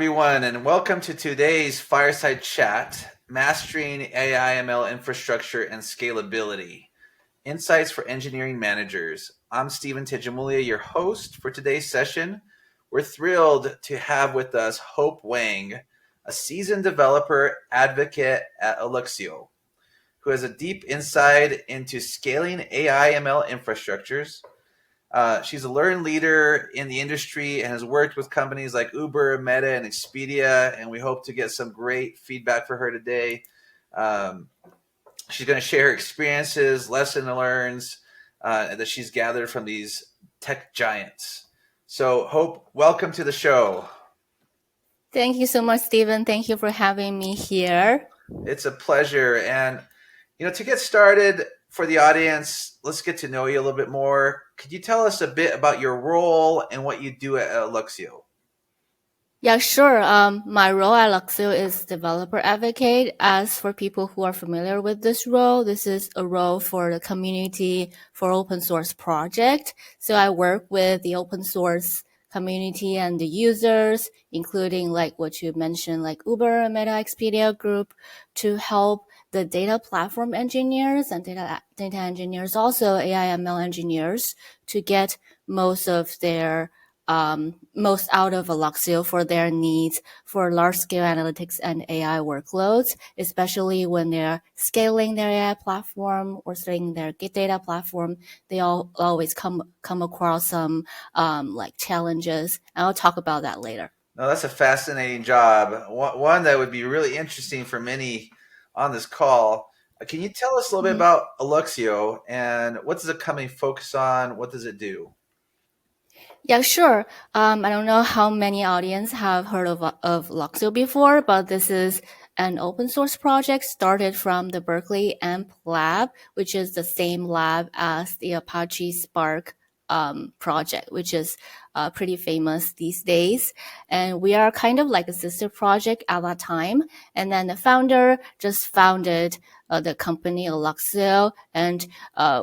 everyone, and welcome to today's Fireside Chat, Mastering AI/ML Infrastructure and Scalability, Insights for Engineering Managers. I'm Stephen Tejamulia, your host for today's session. We're thrilled to have with us Hope Wang, a seasoned developer advocate at Alluxio, who has a deep insight into scaling AI/ML infrastructures. She's a learned leader in the industry and has worked with companies like Uber, Meta, and Expedia, and we hope to get some great feedback for her today. She's going to share her experiences, lessons learned that she's gathered from these tech giants. So, Hope, welcome to the show. Thank you so much, Stephen. Thank you for having me here. It's a pleasure. And, to get started, for the audience, let's get to know you a little bit more. Could you tell us a bit about your role and what you do at Alluxio? Yeah, sure. My role at Alluxio is developer advocate. As for people who are familiar with this role, this is a role for the community for open source project. So I work with the open source community and the users, including like what you mentioned, like Uber and Meta Expedia Group, to help the data platform engineers and data engineers, also AI ML engineers, to get most of their most out of Alluxio for their needs for large-scale analytics and AI workloads, especially when they're scaling their AI platform or scaling their data platform. They always come across some like challenges, and I'll talk about that later. No, that's a fascinating job. One that would be really interesting for many on this call. Can you tell us a little bit about Alluxio and what does the company focus on? What does it do? Yeah, sure. I don't know how many audience have heard of Alluxio before, but this is an open source project started from the Berkeley AMP lab, which is the same lab as the Apache Spark project, which is pretty famous these days. And we are kind of like a sister project at that time. And then the founder just founded the company Alluxio, and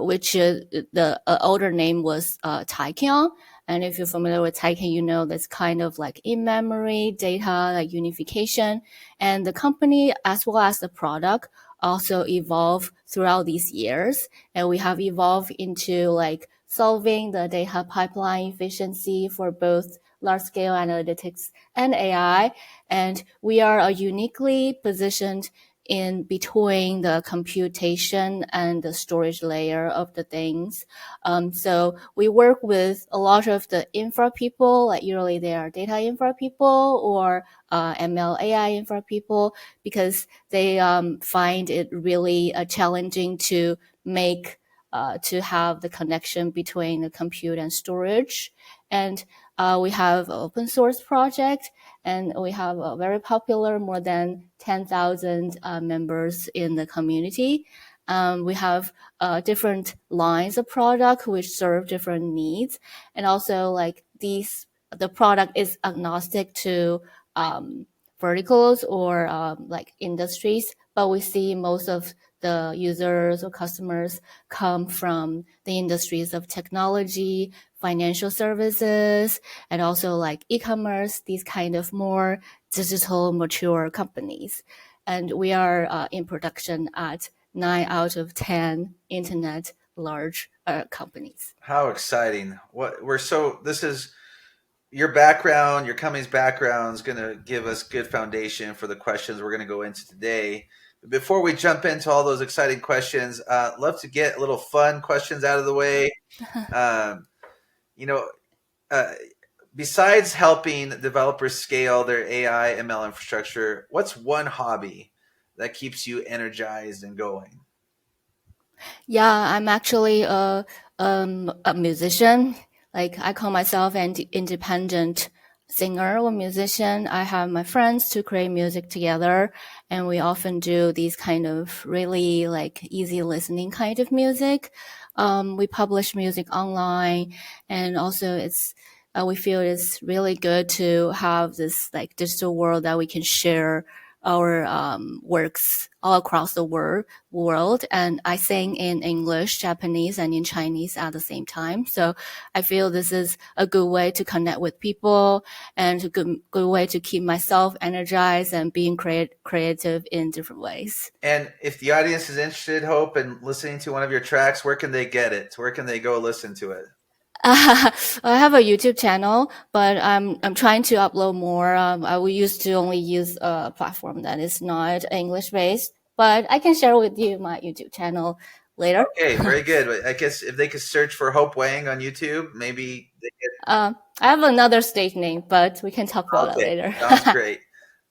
which the older name was Taikyong. And if you're familiar with Taiken, you know that's kind of like in-memory data, like unification. And the company, as well as the product, also evolve throughout these years. And we have evolved into like solving the data pipeline efficiency for both large-scale analytics and AI. And we are uniquely positioned in between the computation and the storage layer of the things. So we work with a lot of the infra people, like usually they are data infra people or ML AI infra people, because they find it really challenging to make to have the connection between the compute and storage. And we have open source project, and we have a very popular, more than 10,000 members in the community. We have different lines of product which serve different needs, and also like the product is agnostic to verticals or like industries, but we see most of the users or customers come from the industries of technology, financial services, and also like e-commerce, these kind of more digital mature companies. And we are in production at 9 out of 10 internet large companies. How exciting. This is your background, your company's background is going to give us good foundation for the questions we're going to go into today. But before we jump into all those exciting questions, love to get a little fun questions out of the way. You know, besides helping developers scale their AI ML infrastructure, what's one hobby that keeps you energized and going? Yeah, I'm actually a musician. Like I call myself an independent singer or musician. I have my friends to create music together, and we often do these kind of really like easy listening kind of music. We publish music online, and also we feel it's really good to have this like digital world that we can share our works all across the world. And I sing in English, Japanese, and in Chinese at the same time. So I feel this is a good way to connect with people and a good way to keep myself energized and being creative in different ways. And if the audience is interested, Hope, in listening to one of your tracks, where can they get it? Where can they go listen to it? I have a YouTube channel, but I'm trying to upload more. I used to only use a platform that is not English based, but I can share with you my YouTube channel later. Okay, very good. I guess if they could search for Hope Wang on YouTube, maybe they get. I have another stage name, but we can talk about it Okay, later. sounds great.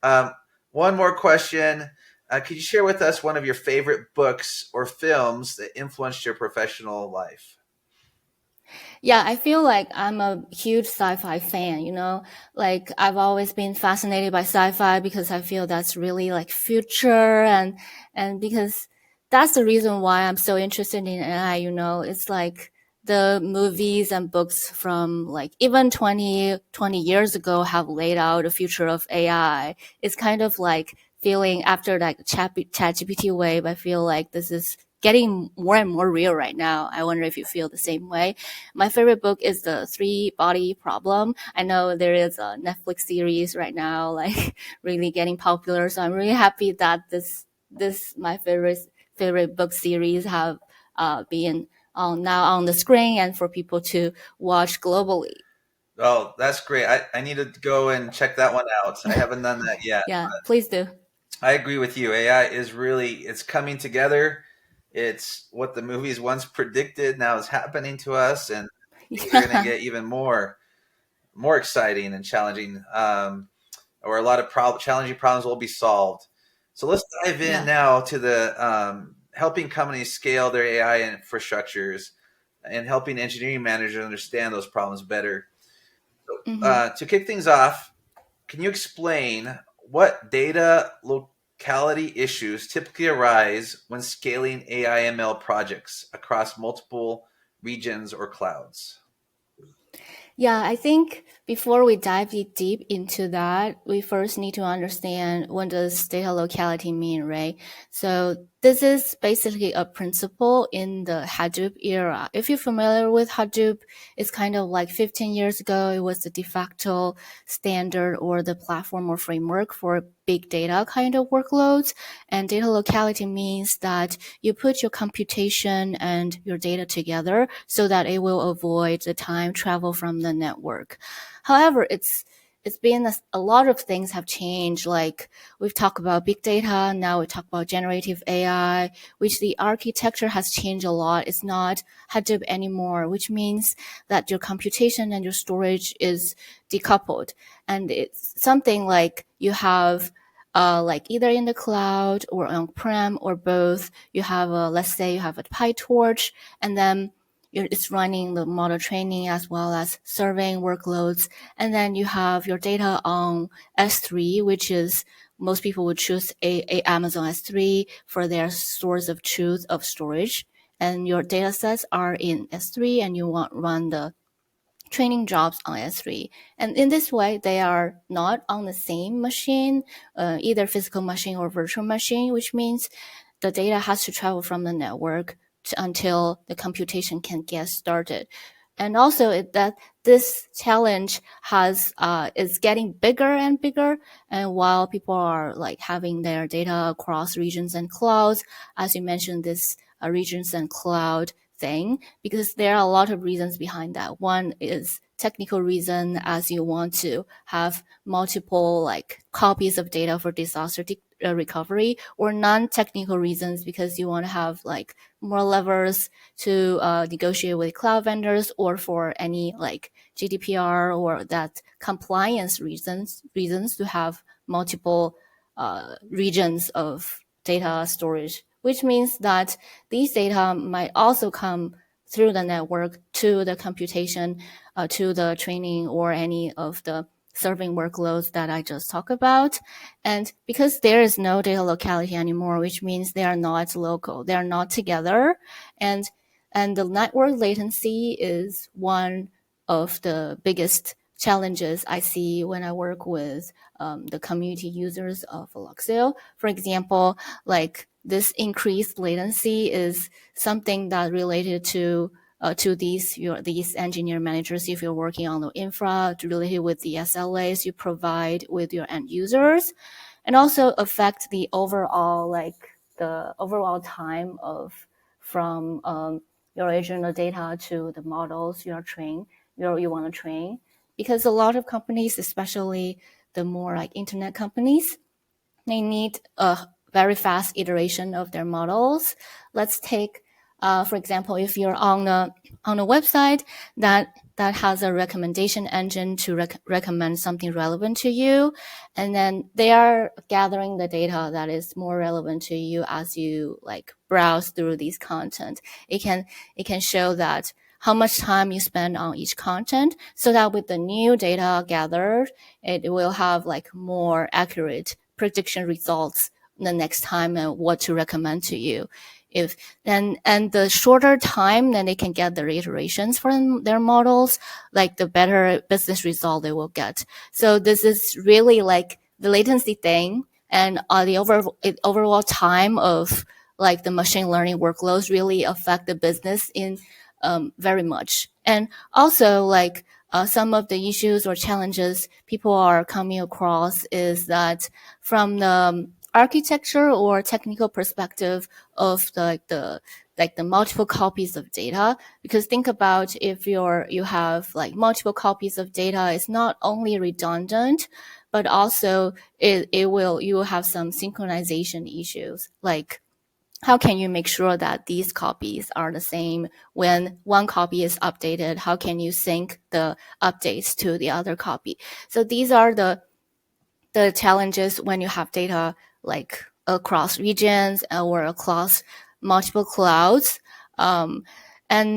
Um, one more question. Could you share with us one of your favorite books or films that influenced your professional life? Yeah, I feel like I'm a huge sci-fi fan, you know, like I've always been fascinated by sci-fi because I feel that's really like future and because that's the reason why I'm so interested in AI, you know, it's like the movies and books from like even 20 years ago have laid out a future of AI. It's kind of like feeling after like ChatGPT wave, I feel like this is getting more and more real right now. I wonder if you feel the same way. My favorite book is The Three Body Problem. I know there is a Netflix series right now, like really getting popular. So I'm really happy that this my favorite book series have been now on the screen and for people to watch globally. Oh, that's great. I need to go and check that one out. I haven't done that yet. Yeah, please do. I agree with you. AI is really it's coming together. It's what the movies once predicted now is happening to us, and things are going to Yeah, get even more exciting and challenging. Or a lot of challenging problems will be solved. So let's dive in yeah. now to the helping companies scale their AI infrastructures and helping engineering managers understand those problems better. Hmm. To kick things off, can you explain what data locality issues typically arise when scaling AI ML projects across multiple regions or clouds? Yeah, I think before we dive deep into that, we first need to understand what does data locality mean, right? So this is basically a principle in the Hadoop era. If you're familiar with Hadoop, it's kind of like 15 years ago, it was the de facto standard or the platform or framework for big data kind of workloads. And data locality means that you put your computation and your data together so that it will avoid the time travel from the network. However, it's been a lot of things have changed. Like we've talked about big data, now we talk about generative AI, which the architecture has changed a lot. It's not Hadoop anymore, which means that your computation and your storage is decoupled. And it's something like you have like either in the cloud or on-prem or both. You have let's say you have a PyTorch, and then it's running the model training as well as serving workloads. And then you have your data on S3, which is most people would choose a Amazon S3 for their source of truth of storage. And your data sets are in S3 and you want run the training jobs on S3. And in this way, they are not on the same machine, either physical machine or virtual machine, which means the data has to travel from the network until the computation can get started. And also that this challenge is getting bigger and bigger. And while people are like having their data across regions and clouds, as you mentioned, this regions and cloud thing, because there are a lot of reasons behind that. One is technical reason, as you want to have multiple like copies of data for disaster recovery, or non-technical reasons because you want to have like more levers to negotiate with cloud vendors, or for any like GDPR or that compliance reasons to have multiple regions of data storage, which means that these data might also come through the network to the computation, to the training or any of the serving workloads that I just talked about. And because there is no data locality anymore, which means they are not local, they are not together. And the network latency is one of the biggest challenges I see when I work with the community users of Alluxio. For example, like this increased latency is something that related to these engineer managers. If you're working on the infra related with the SLAs you provide with your end users, and also affect the overall time of from your original data to the models you want to train, because a lot of companies, especially the more like internet companies, they need a very fast iteration of their models. Let's take, for example, if you're on a website that has a recommendation engine to recommend something relevant to you, and then they are gathering the data that is more relevant to you as you like browse through these content. It can show that how much time you spend on each content, so that with the new data gathered, it will have like more accurate prediction results the next time and what to recommend to you. If and the shorter time then they can get their iterations from their models, like the better business result they will get. So this is really like the latency thing, and the overall time of like the machine learning workloads really affect the business in very much. And also like some of the issues or challenges people are coming across is that from the architecture or technical perspective of the multiple copies of data. Because think about if you have like multiple copies of data, it's not only redundant, but also you will have some synchronization issues. Like how can you make sure that these copies are the same when one copy is updated? How can you sync the updates to the other copy? So these are the challenges when you have data like across regions or across multiple clouds. And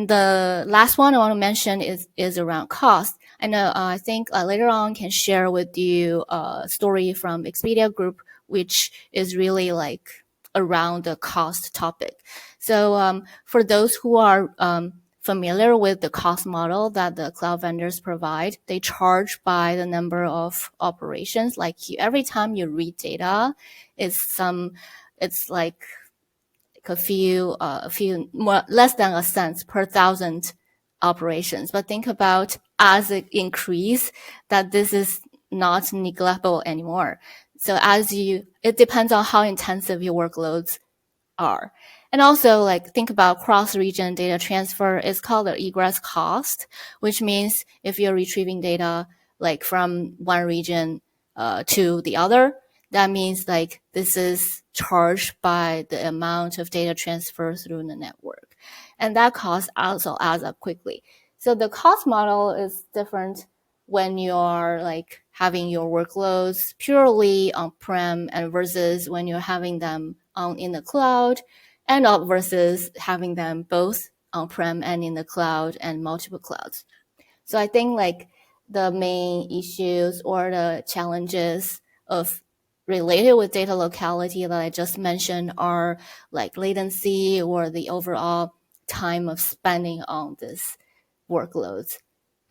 the last one I want to mention is around cost. I know I think later on can share with you a story from Expedia Group, which is really like around the cost topic. So for those who are familiar with the cost model that the cloud vendors provide, they charge by the number of operations. Like every time you read data, it's like a few more less than a cent per thousand operations. But think about as it increase, that this is not neglectable anymore. So it depends on how intensive your workloads are. And also like think about cross-region data transfer is called the egress cost, which means if you're retrieving data like from one region to the other, that means like this is charged by the amount of data transfer through the network. And that cost also adds up quickly. So the cost model is different when you're like having your workloads purely on-prem and versus when you're having them in the cloud, and versus having them both on-prem and in the cloud and multiple clouds. So I think like the main issues or the challenges of related with data locality that I just mentioned are like latency or the overall time of spending on this workloads.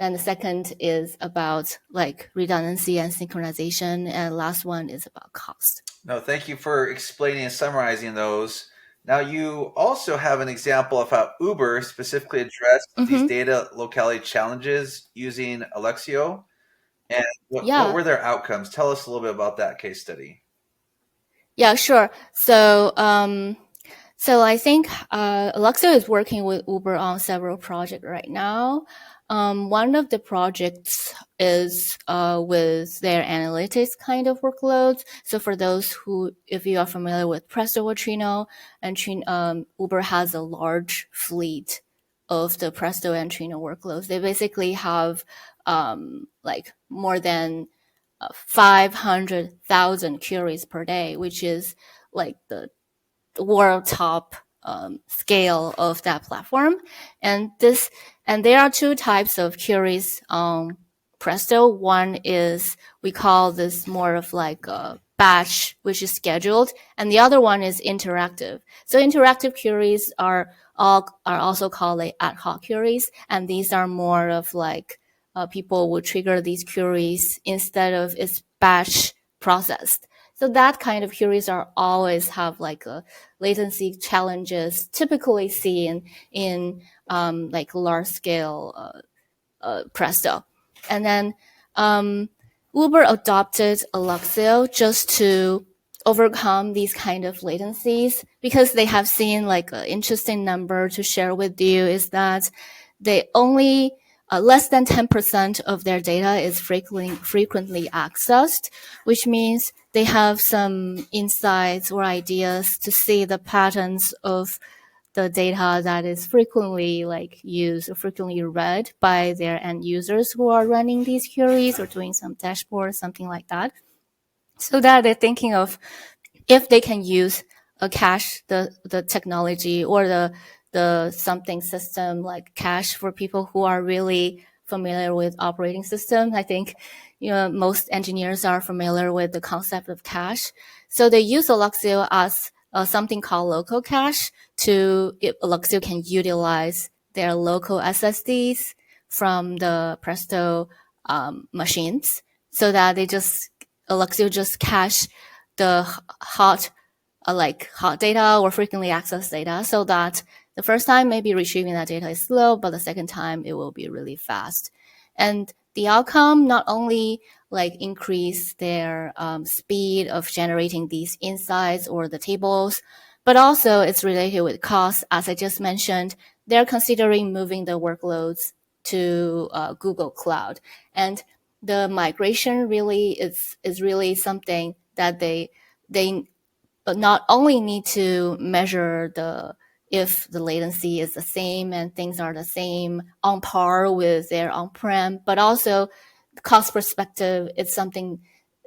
And the second is about like redundancy and synchronization. And last one is about cost. No, thank you for explaining and summarizing those. Now, you also have an example of how Uber specifically addressed these data locality challenges using Alluxio. And what were their outcomes? Tell us a little bit about that case study. Yeah, sure. So I think Alluxio is working with Uber on several projects right now. One of the projects is with their analytics kind of workloads. So for those who, if you are familiar with Presto or Trino, and Uber has a large fleet of the Presto and Trino workloads. They basically have like more than 500,000 queries per day, which is like the world top scale of that platform. And there are two types of queries on Presto. One is, we call this more of like a batch, which is scheduled, and the other one is interactive. So interactive queries are also called like ad hoc queries, and these are more of like people would trigger these queries instead of it's batch processed. So that kind of queries are always have like a latency challenges typically seen in like large scale Presto. And then Uber adopted Alluxio just to overcome these kind of latencies because they have seen like an interesting number to share with you is that they only less than 10% of their data is frequently accessed, which means they have some insights or ideas to see the patterns of the data that is frequently like used or frequently read by their end users who are running these queries or doing some dashboard, something like that. So that they're thinking of if they can use a cache, the technology or the something system like cache for people who are really familiar with operating system. I think most engineers are familiar with the concept of cache. So they use Alluxio as something called local cache Alluxio can utilize their local SSDs from the Presto machines so that Alluxio just cache the hot data or frequently accessed data so that the first time maybe retrieving that data is slow, but the second time it will be really fast. And the outcome not only like increase their speed of generating these insights or the tables, but also it's related with cost. As I just mentioned, they're considering moving the workloads to Google Cloud. And the migration really is really something that they not only need to measure if the latency is the same and things are the same on par with their on-prem, but also cost perspective, it's something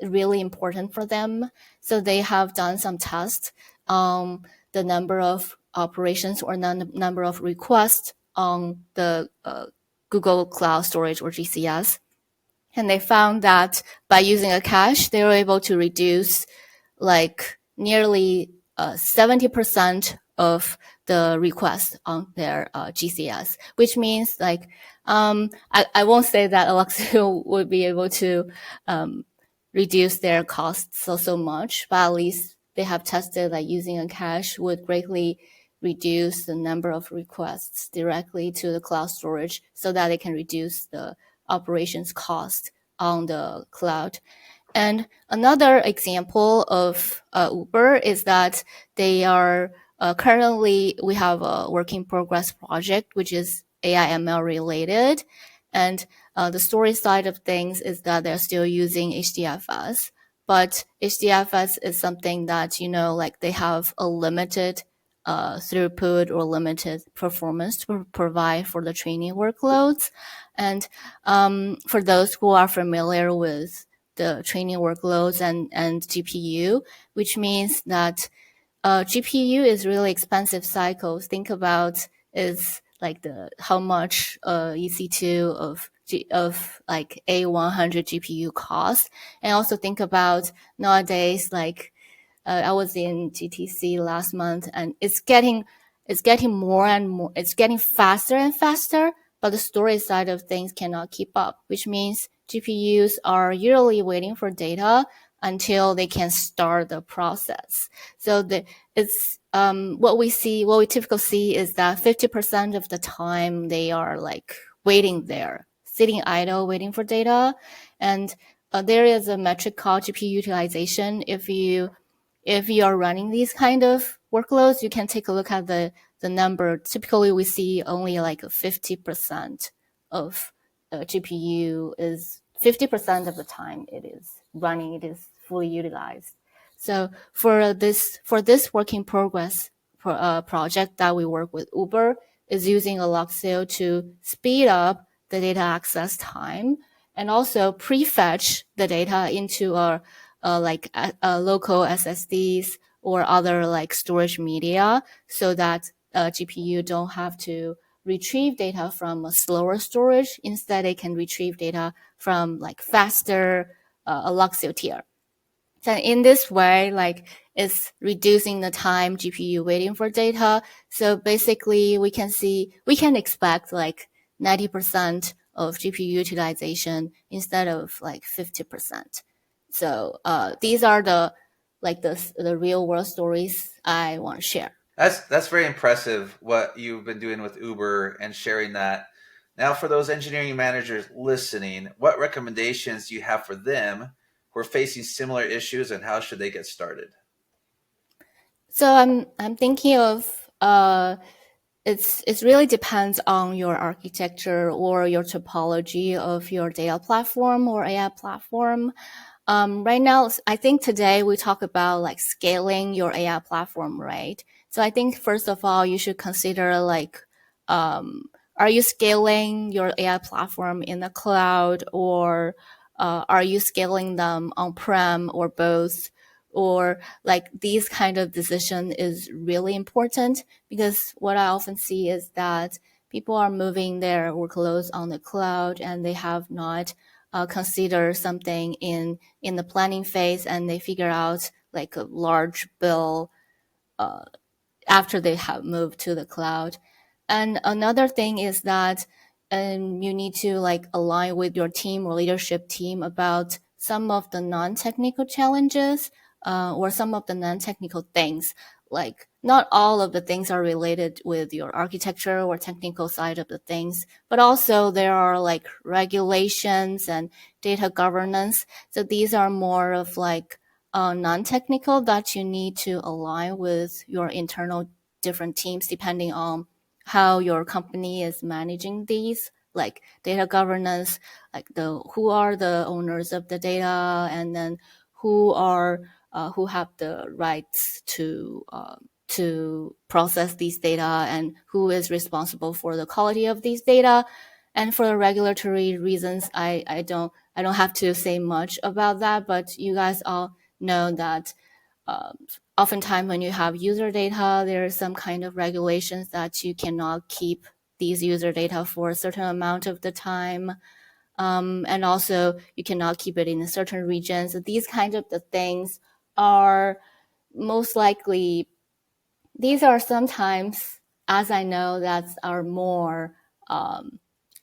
really important for them. So they have done some tests on the number of operations or number of requests on the Google Cloud Storage or GCS. And they found that by using a cache, they were able to reduce like nearly 70% of the requests on their GCS, which means like I won't say that Alluxio would be able to reduce their costs so much, but at least they have tested that using a cache would greatly reduce the number of requests directly to the cloud storage so that they can reduce the operations cost on the cloud. And another example of Uber is that they are currently, we have a work in progress project, which is AI ML related. And the story side of things is that they're still using HDFS, but HDFS is something that, like they have a limited throughput or limited performance to provide for the training workloads. And for those who are familiar with the training workloads and GPU, which means that GPU is really expensive cycles. Think about is like how much EC2 of like A100 GPU costs, and also think about nowadays like I was in GTC last month, and it's getting more and more. It's getting faster and faster, but the storage side of things cannot keep up, which means GPUs are usually waiting for data until they can start the process. So it's what we typically see is that 50% of the time they are like waiting there, sitting idle, waiting for data. And there is a metric called GPU utilization. If you are running these kind of workloads, you can take a look at the number. Typically, we see only like 50% of GPU is 50% of the time it is running, it is fully utilized. So for this work in progress project that we work with Uber is using Alluxio to speed up the data access time and also prefetch the data into our local SSDs or other like storage media so that GPU don't have to retrieve data from a slower storage. Instead, they can retrieve data from like faster Alluxio tier. So in this way, like it's reducing the time GPU waiting for data. So basically we can expect like 90% of GPU utilization instead of like 50%. So these are the real world stories I want to share. That's very impressive what you've been doing with Uber and sharing that. Now, for those engineering managers listening, what recommendations do you have for them who are facing similar issues, and how should they get started? So I'm thinking of it really depends on your architecture or your topology of your data platform or AI platform. Right now, I think today we talk about like scaling your AI platform, right? So I think first of all, you should consider like, are you scaling your AI platform in the cloud, or are you scaling them on-prem, or both? Or like these kind of decision is really important, because what I often see is that people are moving their workloads on the cloud and they have not consider something in the planning phase, and they figure out like a large bill after they have moved to the cloud. And another thing is that you need to like align with your team or leadership team about some of the non-technical challenges, or some of the non-technical things. Like not all of the things are related with your architecture or technical side of the things, but also there are like regulations and data governance. So these are more of like non-technical that you need to align with your internal different teams depending on how your company is managing these, like data governance, like the who are the owners of the data, and then who have the rights to process these data, and who is responsible for the quality of these data. And for the regulatory reasons, I don't have to say much about that, but you guys all know that oftentimes when you have user data, there is some kind of regulations that you cannot keep these user data for a certain amount of the time. And also you cannot keep it in a certain region. So these kinds of the things are most likely, these are sometimes, as I know, that are more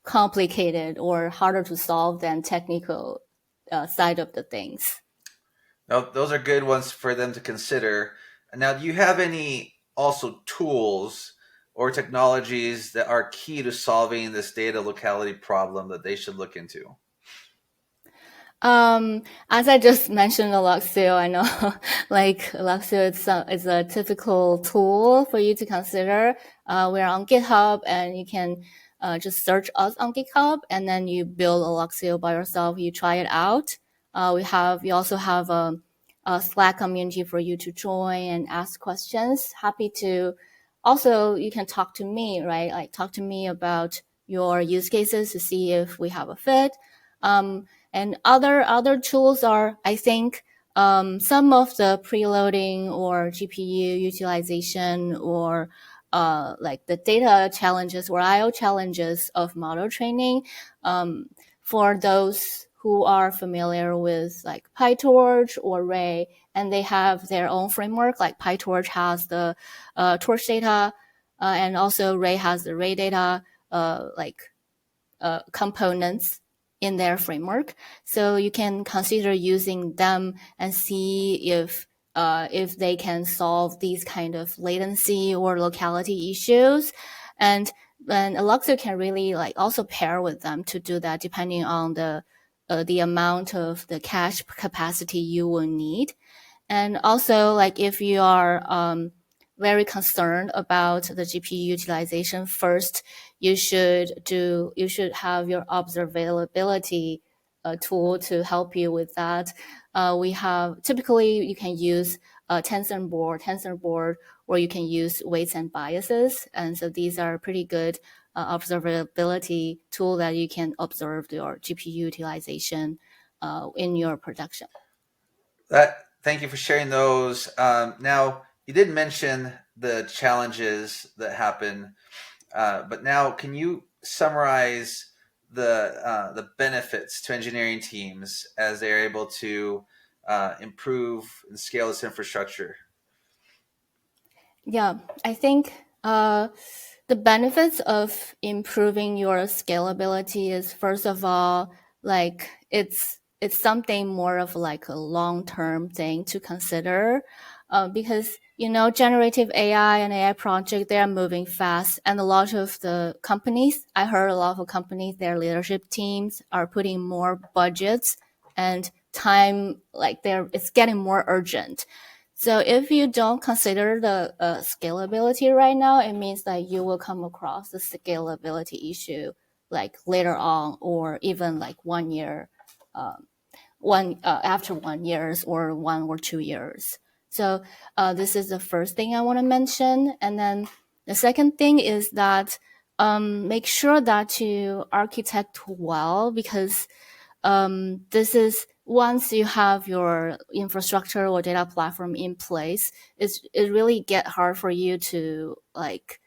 complicated or harder to solve than technical side of the things. Now, those are good ones for them to consider. Now, do you have any also tools or technologies that are key to solving this data locality problem that they should look into? As I just mentioned, Alluxio, I know like Alluxio is a typical tool for you to consider. We're on GitHub, and you can just search us on GitHub, and then you build Alluxio by yourself. You try it out. We also have a Slack community for you to join and ask questions. Happy to. Also, you can talk to me, right? Like talk to me about your use cases to see if we have a fit. And other tools are, I think, some of the preloading or GPU utilization, or like the data challenges or IO challenges of model training. For those who are familiar with like PyTorch or Ray, and they have their own framework, like PyTorch has the Torch data, and also Ray has the Ray data, like components in their framework. So you can consider using them and see if they can solve these kind of latency or locality issues. And then Alluxio can really like also pair with them to do that, depending on the amount of the cache capacity you will need. And also, like if you are very concerned about the GPU utilization, first you should have your observability tool to help you with that. We have typically you can use TensorBoard, or you can use weights and biases, and so these are pretty good observability tool that you can observe your GPU utilization in your production. Thank you for sharing those. Now, you did mention the challenges that happen, but now can you summarize the benefits to engineering teams as they're able to improve and scale this infrastructure? Yeah, I think The benefits of improving your scalability is, first of all, like it's something more of like a long-term thing to consider, because generative AI and AI project, they are moving fast, and a lot of the companies, I heard a lot of companies, their leadership teams are putting more budgets and time, like it's getting more urgent. So if you don't consider the scalability right now, it means that you will come across the scalability issue like later on, or even like 1 year, after 1 years, or 1 or 2 years. So this is the first thing I want to mention. And then the second thing is that make sure that you architect well, because this is, once you have your infrastructure or data platform in place, it really get hard for you to like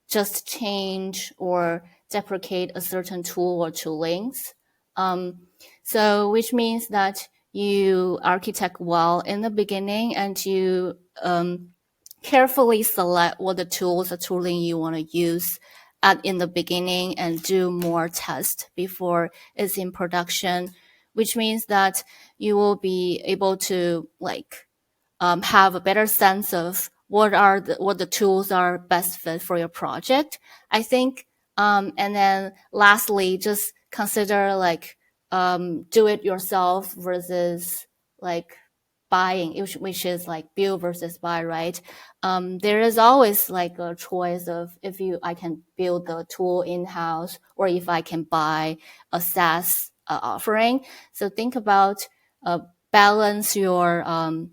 just change or deprecate a certain tool or toolings. So which means that you architect well in the beginning, and you carefully select what the tools or tooling you want to use in the beginning, and do more tests before it's in production, which means that you will be able to like have a better sense of what the tools are best fit for your project, I think. And then lastly, just consider like do it yourself versus like buying, which is like build versus buy, right? There is always like a choice of, if I can build the tool in-house, or if I can buy a SaaS offering. So think about balance your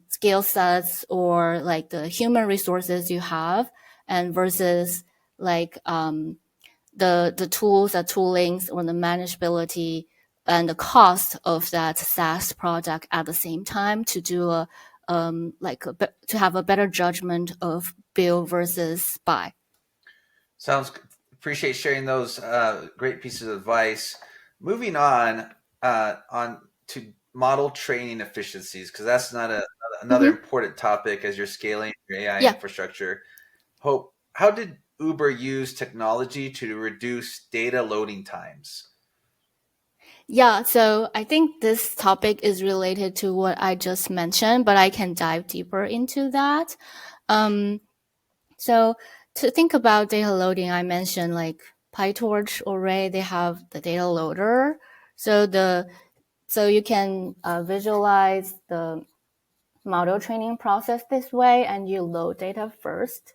skill sets, or like the human resources you have, and versus like the tools, the toolings, or the manageability and the cost of that SaaS product at the same time, to do to have a better judgment of build versus buy. Sounds appreciate sharing those great pieces of advice. Moving on to model training efficiencies, because that's not another Mm-hmm. important topic as you're scaling your AI Yeah. infrastructure. Hope, how did Uber use technology to reduce data loading times? Yeah, so I think this topic is related to what I just mentioned, but I can dive deeper into that. Um, so to think about data loading, I mentioned like PyTorch array, they have the data loader. So you can visualize the model training process this way, and you load data first,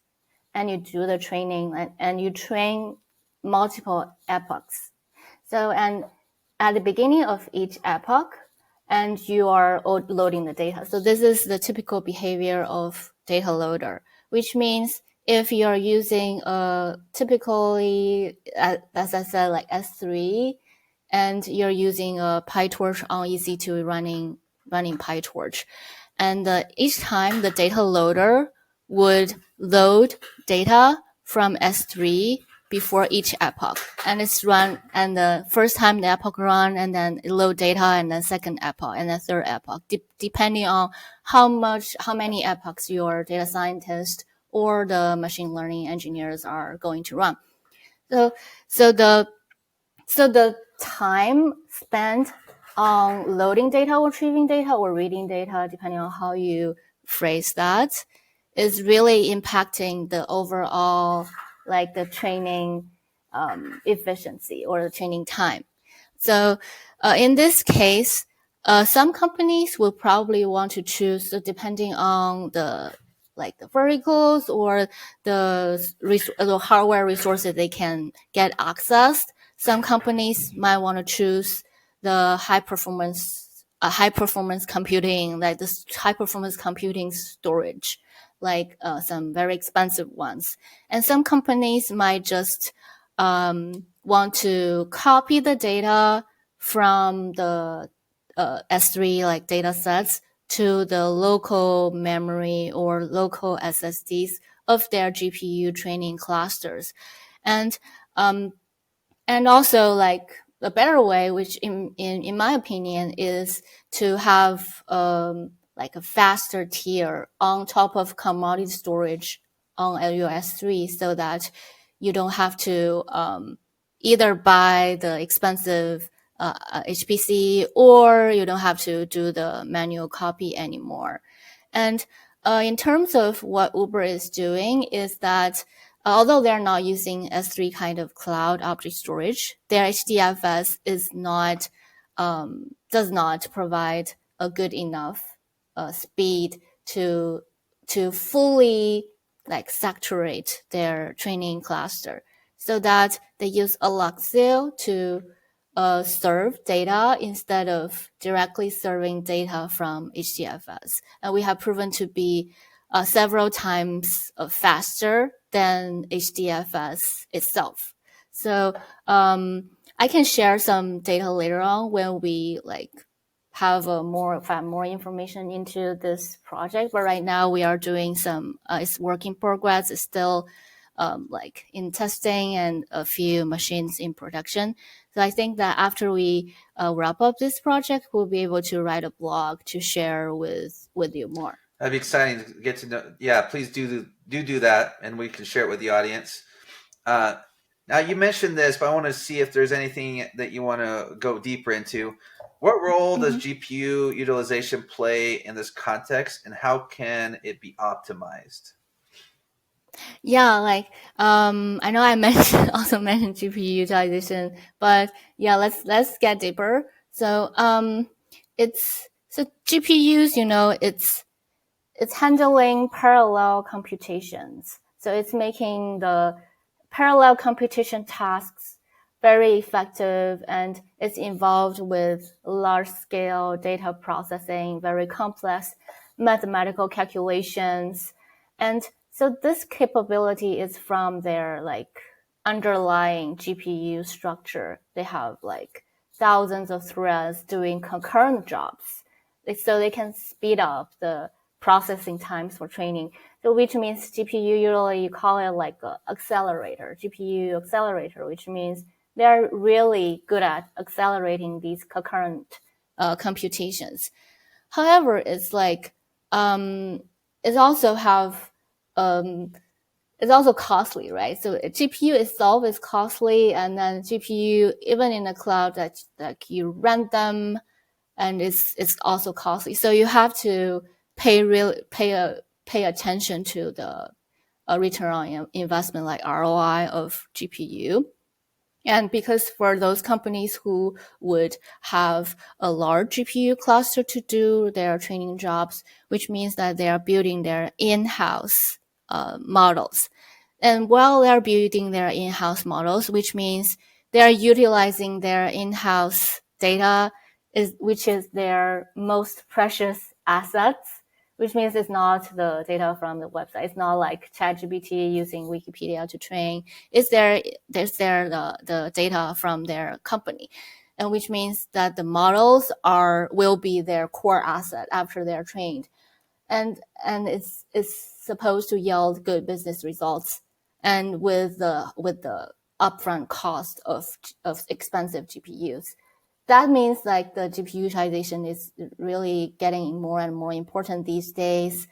and you do the training, and you train multiple epochs. So, and at the beginning of each epoch, and you are loading the data. So this is the typical behavior of data loader, which means if you're using typically, as I said, like S3, and you're using a PyTorch on EC2 running PyTorch, and each time the data loader would load data from S3 before each epoch, and it's run, and the first time the epoch run, and then it load data, and then second epoch, and then third epoch, depending on how many epochs your data scientist or the machine learning engineers are going to run. So so the so the time spent on loading data, or retrieving data, or reading data, depending on how you phrase that, is really impacting the overall, like the training efficiency, or the training time. So in this case, some companies will probably want to choose, depending on the verticals, or the hardware resources they can get accessed. Some companies might want to choose the high performance computing, like this high performance computing storage, like some very expensive ones. And some companies might just want to copy the data from the S3 like data sets to the local memory or local SSDs of their GPU training clusters. And also, like, the better way, which in my opinion, is to have like a faster tier on top of commodity storage on iOS 3 so that you don't have to either buy the expensive HPC, or you don't have to do the manual copy anymore. And in terms of what Uber is doing is that although they're not using S3 kind of cloud object storage, their HDFS does not provide a good enough speed to fully like saturate their training cluster, so that they use Alluxio to serve data instead of directly serving data from HDFS. And we have proven to be several times faster than HDFS itself. So I can share some data later on when we have more information into this project. But right now we are doing some it's work in progress. It's still in testing and a few machines in production. So I think that after we wrap up this project, we'll be able to write a blog to share with you more. That'd be exciting to get to know. Yeah, please do that, and we can share it with the audience. Now, you mentioned this, but I want to see if there's anything that you want to go deeper into. What role does GPU utilization play in this context, and how can it be optimized? Yeah, I know I also mentioned GPU utilization, but yeah, let's get deeper. So GPUs, it's handling parallel computations. So it's making the parallel computation tasks very effective, and it's involved with large scale data processing, very complex mathematical calculations. And so this capability is from their underlying GPU structure. They have thousands of threads doing concurrent jobs, so they can speed up the processing times for training. So which means GPU, usually you call it like an accelerator, GPU accelerator, which means they're really good at accelerating these concurrent computations. However, it's it's also costly, right? So GPU itself is costly, and then GPU, even in the cloud, that you rent them, and it's also costly. So you have to pay attention to the return on investment, like ROI of GPU. And because for those companies who would have a large GPU cluster to do their training jobs, which means that they are building their in-house models. And while they're building their in-house models, which means they're utilizing their in-house data, which is their most precious assets, which means it's not the data from the website. It's not like ChatGPT using Wikipedia to train. There's the data from their company, and which means that the models will be their core asset after they're trained, and it's supposed to yield good business results, and with the upfront cost of expensive GPUs. That means the GPU utilization is really getting more and more important these days.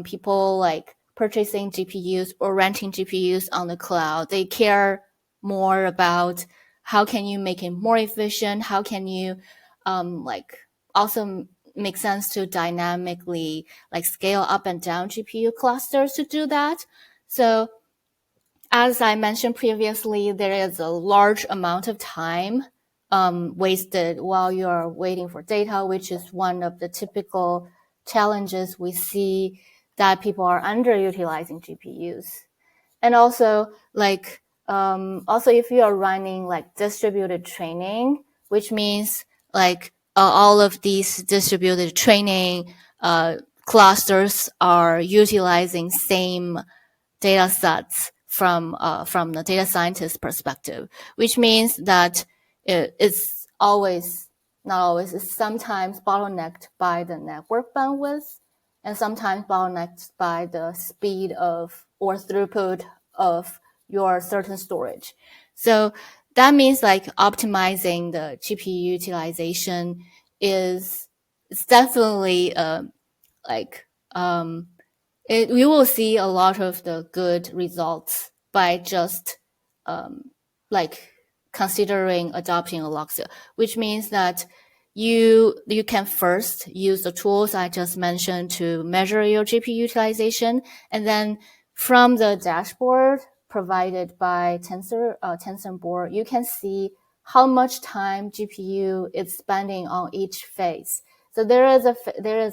People purchasing GPUs or renting GPUs on the cloud, they care more about how can you make it more efficient, how can you also make sense to dynamically scale up and down GPU clusters to do that. So as I mentioned previously, there is a large amount of time wasted while you're waiting for data, which is one of the typical challenges we see, that people are underutilizing GPUs. And also if you are running distributed training, which means all of these distributed training clusters are utilizing same data sets from the data scientist perspective, which means that it's sometimes bottlenecked by the network bandwidth, and sometimes bottlenecked by the speed of or throughput of your certain storage. So that means optimizing the GPU utilization it's definitely we will see a lot of the good results by just um, like considering adopting Alluxio, which means that you can first use the tools I just mentioned to measure your GPU utilization, and then from the dashboard provided by Tensor board, you can see how much time GPU is spending on each phase. So there is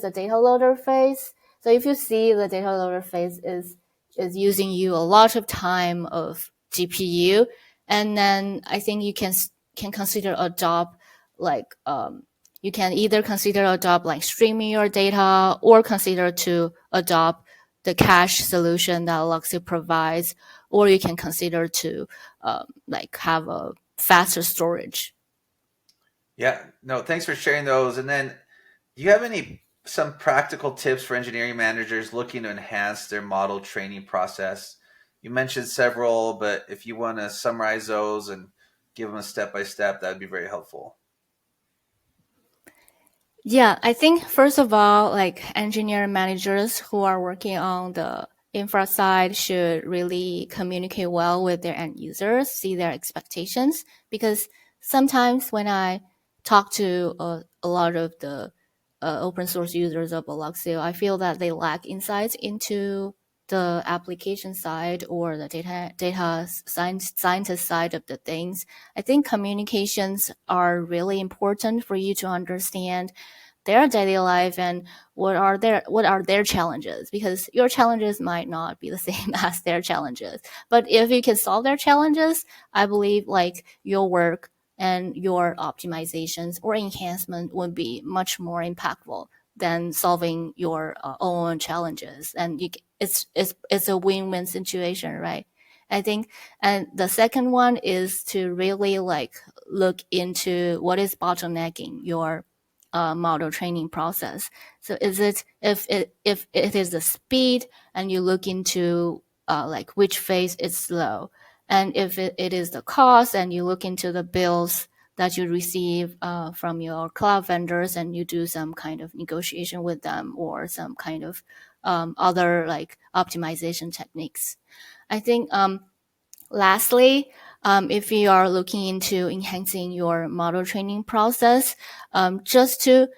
a data loader phase. So if you see the data loader phase is using you a lot of time of GPU, and then I think you can consider adopt like you can either consider adopt like streaming your data or consider to adopt the cache solution that Alluxio provides, or you can consider to like have a faster storage. Yeah, no, thanks for sharing those. And then, do you have some practical tips for engineering managers looking to enhance their model training process? You mentioned several, but if you want to summarize those and give them a step by step, that would be very helpful. Yeah, I think first of all, like engineer managers who are working on the infra side should really communicate well with their end users, see their expectations. Because sometimes when I talk to a lot of the open source users of Alluxio, I feel that they lack insights into the application side or the data scientist side of the things. I think communications are really important for you to understand their daily life and what are their challenges, because your challenges might not be the same as their challenges, but if you can solve their challenges, I believe like your work and your optimizations or enhancement would be much more impactful than solving your own challenges, and it's a win-win situation, right? I think. And the second one is to really like look into what is bottlenecking your model training process. So is it if it is the speed, and you look into like which phase is slow, and if it is the cost, and you look into the bills that you receive from your cloud vendors, and you do some kind of negotiation with them or some kind of other like optimization techniques. I think lastly, if you are looking into enhancing your model training process, just to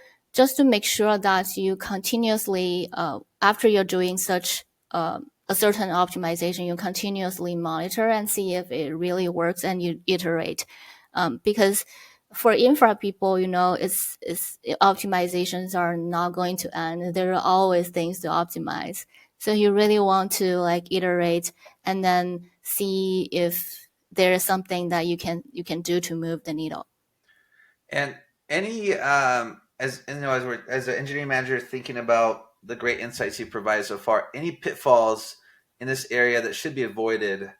make sure that you continuously, after you're doing such a certain optimization, you continuously monitor and see if it really works, and you iterate. Because for infra people, it's optimizations are not going to end. There are always things to optimize. So you really want to like iterate and then see if there is something that you can do to move the needle. And any as you know, as an engineering manager thinking about the great insights you provide so far, any pitfalls in this area that should be avoided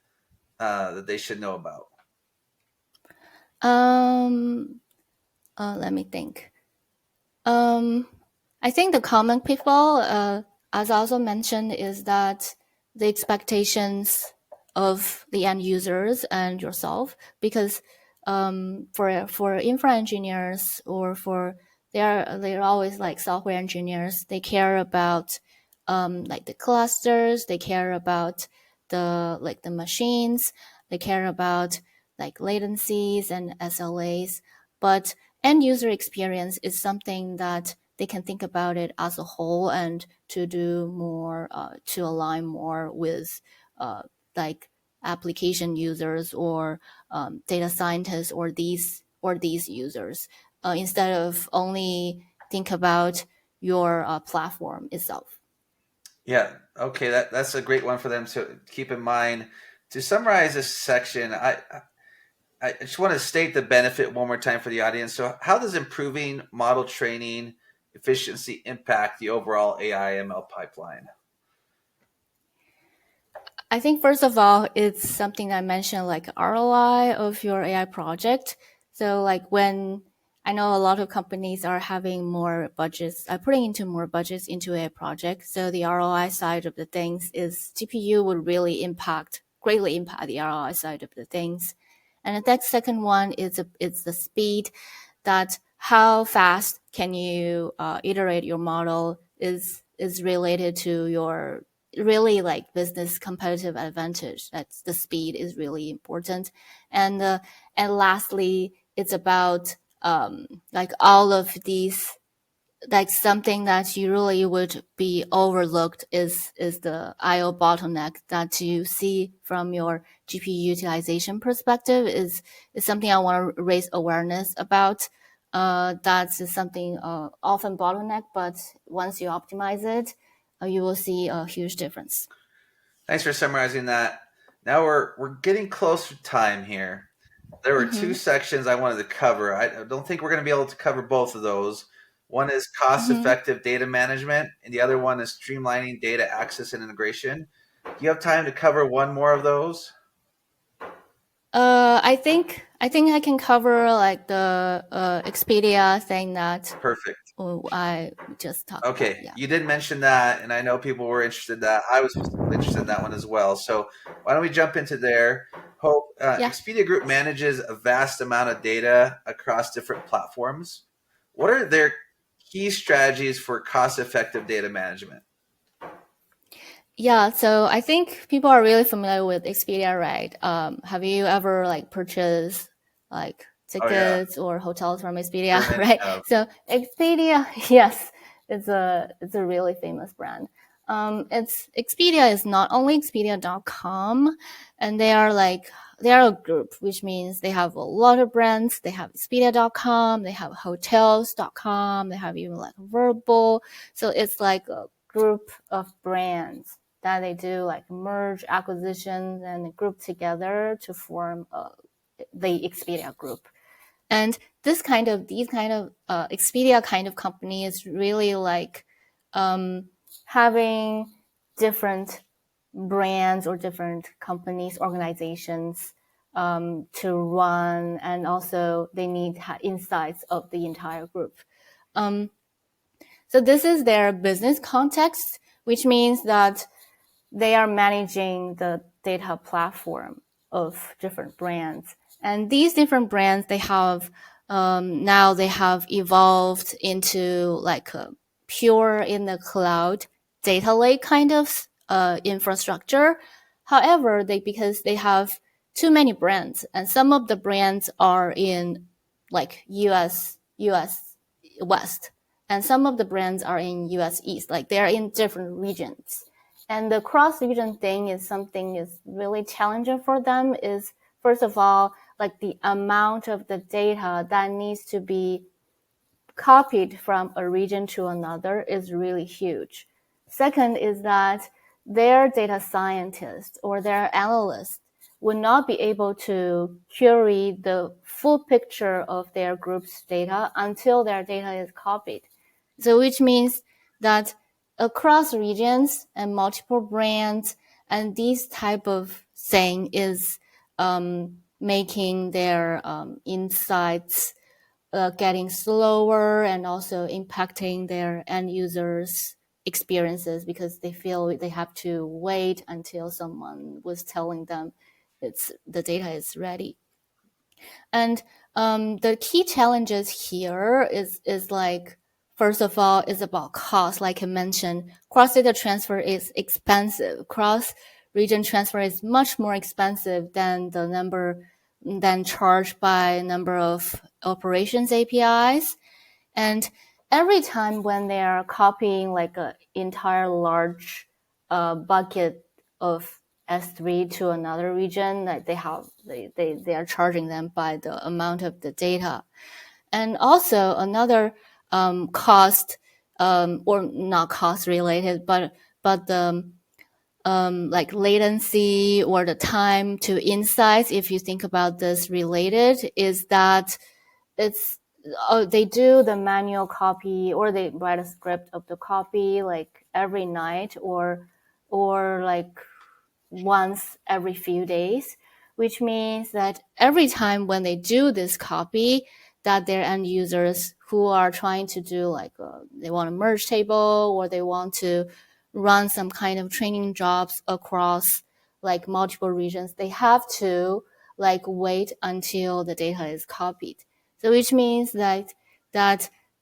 that they should know about? Um, Let me think. Um, I think the common pitfall, as I also mentioned, is that the expectations of the end users and yourself, because for infra engineers or for they're always like software engineers. They care about like the clusters. They care about the machines. They care about like latencies and SLAs, but end user experience is something that they can think about it as a whole and to do more to align more with uh, like application users or data scientists or these users, instead of only think about your platform itself. Yeah, okay, that's a great one for them to keep in mind. To summarize this section, I just want to state the benefit one more time for the audience. So, how does improving model training efficiency impact the overall AI ML pipeline? I think first of all, it's something I mentioned like ROI of your AI project. So like when I know a lot of companies are having more budgets, are putting into more budgets into a project. So the ROI side of the things is GPU would really greatly impact the ROI side of the things. And that second one is it's the speed, that how fast can you iterate your model is related to your really like business competitive advantage. That's the speed is really important. And lastly, it's about like all of these, like something that you really would be overlooked is the IO bottleneck that you see from your GPU utilization perspective is something I want to raise awareness about. That's something often bottleneck, but once you optimize it, you will see a huge difference. Thanks for summarizing that. Now we're getting close to time here. There were two Mm-hmm. sections I wanted to cover. I don't think we're going to be able to cover both of those. One is Mm-hmm. cost-effective data management, and the other one is streamlining data access and integration. Do you have time to cover one more of those? I think I can cover like the Expedia thing that Perfect. I just talked about. Okay, Yeah. you did mention that, and I know people were interested in that. I was specifically interested in that one as well. So why don't we jump into there? Hope Yeah. Expedia Group manages a vast amount of data across different platforms. What are their key strategies for cost-effective data management? Yeah, so I think people are really familiar with Expedia, right? Have you ever like purchased like Oh yeah, tickets or hotels from sure Expedia, many right? have. So Expedia, yes, it's a really famous brand. It's Expedia is not only Expedia.com, and they are a group, which means they have a lot of brands. They have Expedia.com, they have hotels.com, they have even like Verbal. So it's like a group of brands that they do like merge acquisitions and group together to form the Expedia group. And these kind of Expedia kind of company is really like um, having different brands or different companies, organizations to run, and also they need insights of the entire group. Um, so this is their business context, which means that they are managing the data platform of different brands. And these different brands, they have now they have evolved into like a pure in the cloud data lake kind of infrastructure. However, because they have too many brands, and some of the brands are in like US West, and some of the brands are in US East, like they're in different regions. And the cross region thing is something is really challenging for them is first of all, like the amount of the data that needs to be copied from a region to another is really huge. Second is that their data scientists or their analysts would not be able to query the full picture of their group's data until their data is copied. So which means that across regions and multiple brands and these type of thing is making their insights getting slower and also impacting their end users experiences because they feel they have to wait until someone was telling them it's the data is ready. And the key challenges here is like first of all is about cost. Like I mentioned, cross data transfer is expensive. Cross region transfer is much more expensive than the number than charged by number of operations APIs. And every time when they are copying like an entire large bucket of S3 to another region, that they are charging them by the amount of the data. And also another cost or not cost related, but the like latency or the time to insights, if you think about this related, is that it's they do the manual copy or they write a script of the copy like every night or like once every few days, which means that every time when they do this copy, that their end users who are trying to do like they want to merge table or they want to run some kind of training jobs across like multiple regions, they have to like wait until the data is copied. So which means that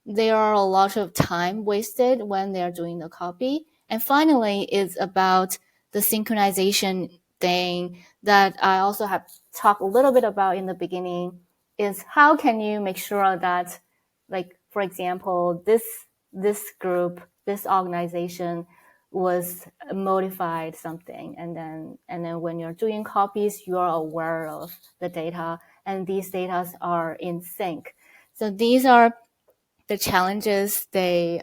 there are a lot of time wasted when they're doing the copy. And finally, it's about the synchronization thing that I also have talked a little bit about in the beginning, is how can you make sure that, like, for example, this group, this organization was modified something, and then when you're doing copies, you're aware of the data, and these data are in sync. So these are the challenges they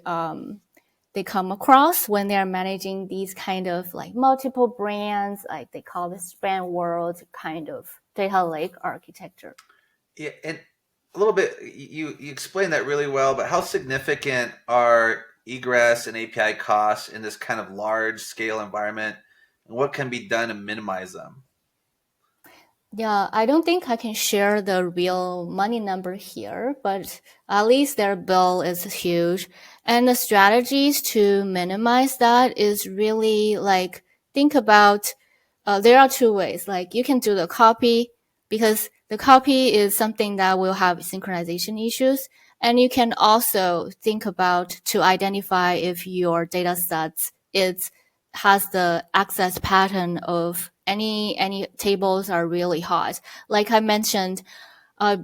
come across when they are managing these kind of like multiple brands, like they call this brand world kind of data lake architecture. Yeah, and a little bit, you explained that really well, but how significant are egress and API costs in this kind of large scale environment, and what can be done to minimize them? Yeah, I don't think I can share the real money number here, but at least their bill is huge. And the strategies to minimize that is really like, think about, there are two ways. Like you can do the copy, because the copy is something that will have synchronization issues. And you can also think about to identify if your data sets has the access pattern of any tables are really hot. Like I mentioned, uh,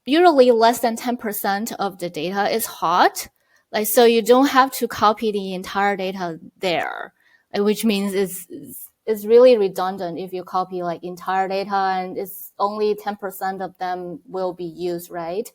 usually less than 10% of the data is hot. Like, so you don't have to copy the entire data there, which means it's really redundant if you copy like entire data and it's only 10% of them will be used, right?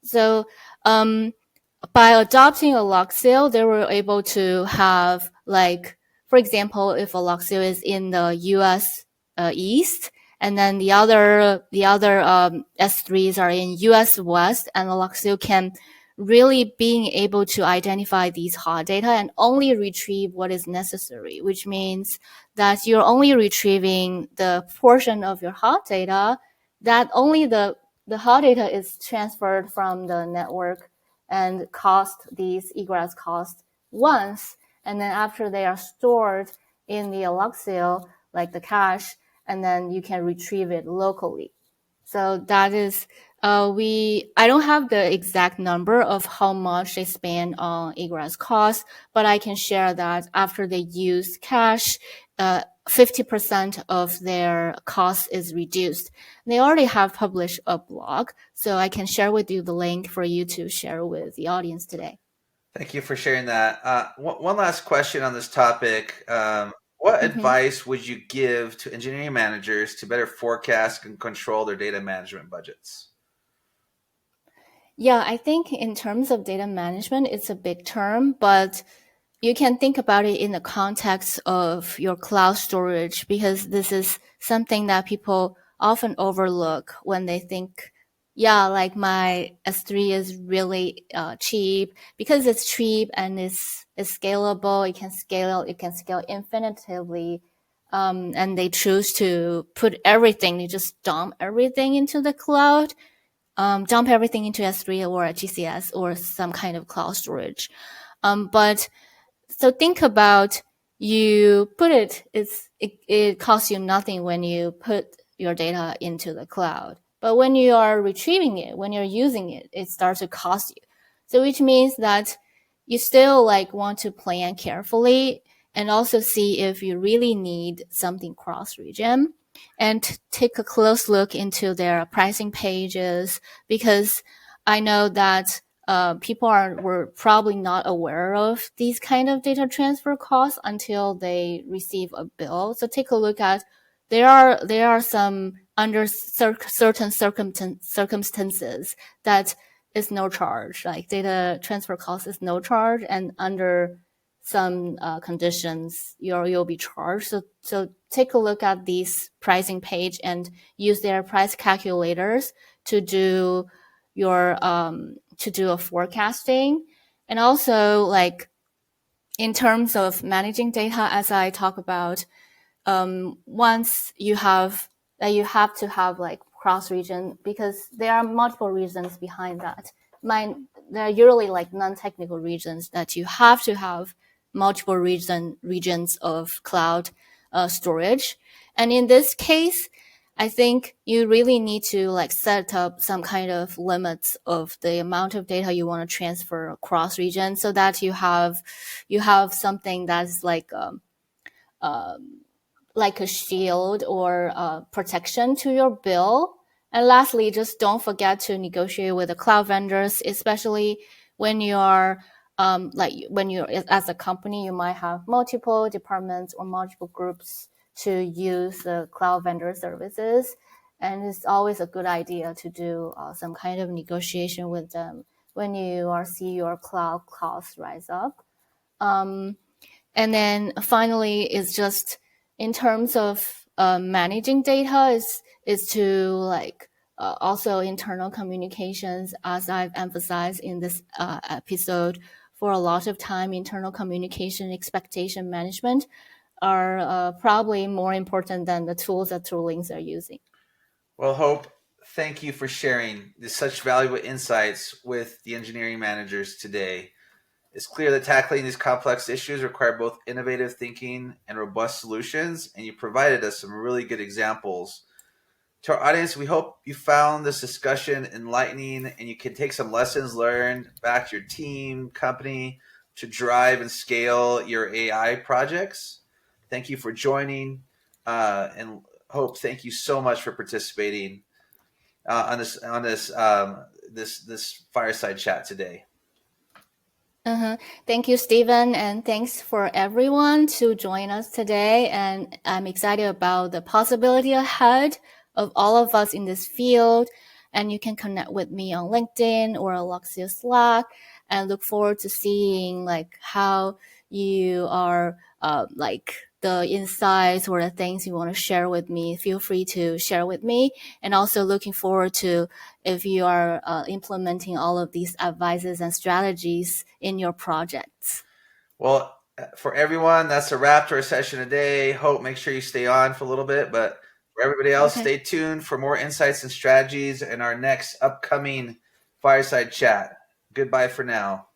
So, by adopting Alluxio, they were able to have like, for example, if Alluxio is in the U.S. East, and then the other S3s are in U.S. West, and Alluxio can really being able to identify these hot data and only retrieve what is necessary, which means that you're only retrieving the portion of your hot data that only the hot data is transferred from the network and cost these egress costs once, and then after they are stored in the Alluxio, like the cache, and then you can retrieve it locally. So that is, I don't have the exact number of how much they spend on egress costs, but I can share that after they use cache, 50% of their cost is reduced. They already have published a blog, so I can share with you the link for you to share with the audience today. Thank you for sharing that. One last question on this topic. What Mm-hmm. advice would you give to engineering managers to better forecast and control their data management budgets? Yeah, I think in terms of data management, it's a big term, but you can think about it in the context of your cloud storage, because this is something that people often overlook when they think, yeah, like my S3 is really cheap, because it's cheap and it's scalable. It can scale infinitively. And they choose to put everything, they just dump everything into the cloud, dump everything into S3 or a GCS or some kind of cloud storage. But so think about, it costs you nothing when you put your data into the cloud. But when you are retrieving it, when you're using it, it starts to cost you. So which means that you still like want to plan carefully and also see if you really need something cross region, and take a close look into their pricing pages, because I know that people were probably not aware of these kind of data transfer costs until they receive a bill. So take a look at, there are some under certain circumstances that is no charge, like data transfer cost is no charge, and under some conditions you'll be charged. So take a look at these pricing page and use their price calculators to do a forecasting. And also, like, in terms of managing data, as I talk about, once you have to have like cross region, because there are multiple reasons behind that. There are usually like non-technical reasons that you have to have multiple regions of cloud storage. And in this case, I think you really need to like set up some kind of limits of the amount of data you want to transfer across regions so that you have something that's like a shield or protection to your bill. And lastly, just don't forget to negotiate with the cloud vendors, especially when you're when you're as a company, you might have multiple departments or multiple groups to use the cloud vendor services. And it's always a good idea to do some kind of negotiation with them when you are see your cloud costs rise up. And then finally, is just in terms of managing data is to also internal communications, as I've emphasized in this episode. For a lot of time, internal communication expectation management are probably more important than the tools that toolings are using. Well, Hope, thank you for sharing such valuable insights with the engineering managers today. It's clear that tackling these complex issues require both innovative thinking and robust solutions, and you provided us some really good examples. To our audience, we hope you found this discussion enlightening and you can take some lessons learned back to your team, company to drive and scale your AI projects. Thank you for joining, and Hope, thank you so much for participating on this fireside chat today. Uh-huh. Thank you, Stephen, and thanks for everyone to join us today. And I'm excited about the possibility ahead of all of us in this field. And you can connect with me on LinkedIn or Alluxio Slack, and look forward to seeing like how you are like the insights or the things you want to share with me. Feel free to share with me, and also looking forward to if you are implementing all of these advices and strategies in your projects. Well, for everyone, that's a wrap to our session today. Hope, make sure you stay on for a little bit, but for everybody else, Okay. stay tuned for more insights and strategies in our next upcoming fireside chat. Goodbye for now.